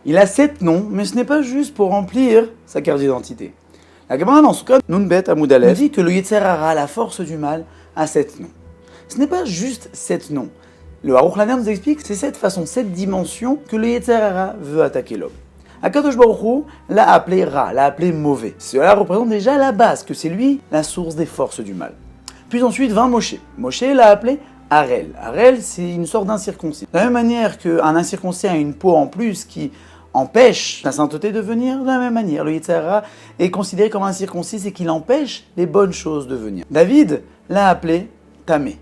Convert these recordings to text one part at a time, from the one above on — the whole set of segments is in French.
Il a 7 noms, mais ce n'est pas juste pour remplir sa carte d'identité. La Gemara dans ce cas, Nunbet Amoud Aleph, dit que le Yetzer Hara, la force du mal, a 7 noms. Ce n'est pas juste 7 noms. Le Aruch LaNer nous explique que c'est cette façon, cette dimension que le Yetzer Hara veut attaquer l'homme. Akadosh Baruch Hu l'a appelé Ra, l'a appelé mauvais. Cela représente déjà la base, que c'est lui la source des forces du mal. Puis ensuite vint Moshe. Moshe l'a appelé Harel. Harel, c'est une sorte d'incirconcis. De la même manière qu'un incirconcis a une peau en plus qui empêche la sainteté de venir, de la même manière, le Yetzer Hara est considéré comme un incirconcis et qu'il empêche les bonnes choses de venir. David l'a appelé Tamé,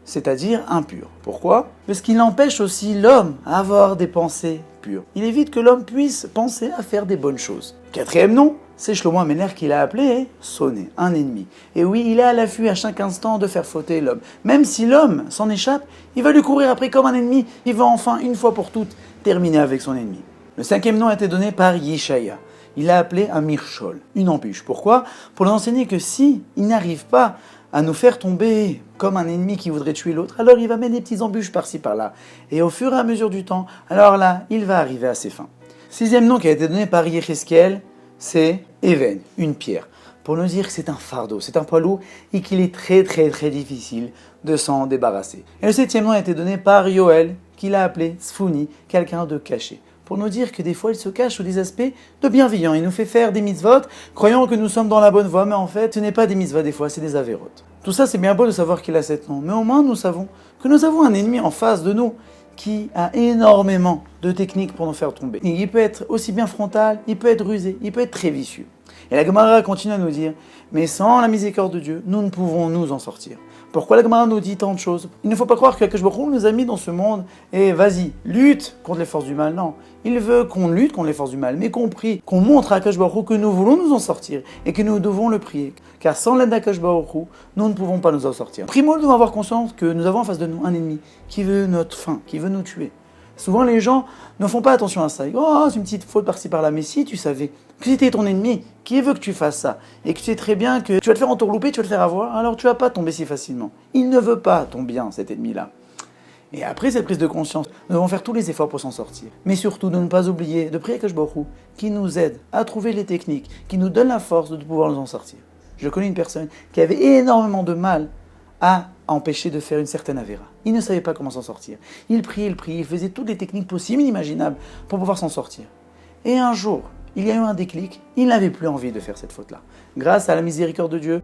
c'est-à-dire impur. Pourquoi ? Parce qu'il empêche aussi l'homme à avoir des pensées pures. Il évite que l'homme puisse penser à faire des bonnes choses. Quatrième nom, c'est Shlomo Améler qui l'a appelé Sonné, un ennemi. Et oui, il est à l'affût à chaque instant de faire fauter l'homme. Même si l'homme s'en échappe, il va lui courir après comme un ennemi. Il va enfin, une fois pour toutes, terminer avec son ennemi. Le cinquième nom a été donné par Yeshaya. Il l'a appelé un Mirchol, une embûche. Pourquoi ? Pour nous enseigner que si il n'arrive pas à nous faire tomber comme un ennemi qui voudrait tuer l'autre, alors il va mettre des petites embûches par-ci par-là. Et au fur et à mesure du temps, alors là, il va arriver à ses fins. Sixième nom qui a été donné par Yecheskel, c'est Even, une pierre. Pour nous dire que c'est un fardeau, c'est un poids lourd et qu'il est très très très difficile de s'en débarrasser. Et le septième nom a été donné par Yoel, qui l'a appelé Sfouni, quelqu'un de caché. Pour nous dire que des fois il se cache sous des aspects de bienveillant. Il nous fait faire des mitzvot, croyant que nous sommes dans la bonne voie, mais en fait ce n'est pas des mitzvot des fois, c'est des avérotes. Tout ça c'est bien beau de savoir qu'il a 7 noms, mais au moins nous savons que nous avons un ennemi en face de nous qui a énormément de techniques pour nous faire tomber. Il peut être aussi bien frontal, il peut être rusé, il peut être très vicieux. Et la Gemara continue à nous dire, mais sans la miséricorde de Dieu, nous ne pouvons nous en sortir. Pourquoi la Gemara nous dit tant de choses ? Il ne faut pas croire que Akadosh Baruch Hu nous a mis dans ce monde et vas-y, lutte contre les forces du mal. Non, il veut qu'on lutte contre les forces du mal, mais qu'on prie, qu'on montre à Akadosh Baruch Hu que nous voulons nous en sortir et que nous devons le prier. Car sans l'aide d'Akadosh Baruch Hu, nous ne pouvons pas nous en sortir. Primo, nous devons avoir conscience que nous avons en face de nous un ennemi qui veut notre fin, qui veut nous tuer. Souvent, les gens ne font pas attention à ça. Ils disent, oh, c'est une petite faute par-ci par-là. Mais si tu savais que c'était ton ennemi, qui veut que tu fasses ça, et que tu sais très bien que tu vas te faire entourlouper, tu vas te faire avoir, alors tu vas pas tomber si facilement. Il ne veut pas ton bien, cet ennemi-là. Et après cette prise de conscience, nous devons faire tous les efforts pour s'en sortir. Mais surtout, de ne pas oublier de prier Akadosh Baruch Hu, qui nous aide à trouver les techniques, qui nous donne la force de pouvoir nous en sortir. Je connais une personne qui avait énormément de mal à empêcher de faire une certaine avéra. Il ne savait pas comment s'en sortir. Il priait, il faisait toutes les techniques possibles et inimaginables pour pouvoir s'en sortir. Et un jour, il y a eu un déclic, il n'avait plus envie de faire cette faute-là. Grâce à la miséricorde de Dieu,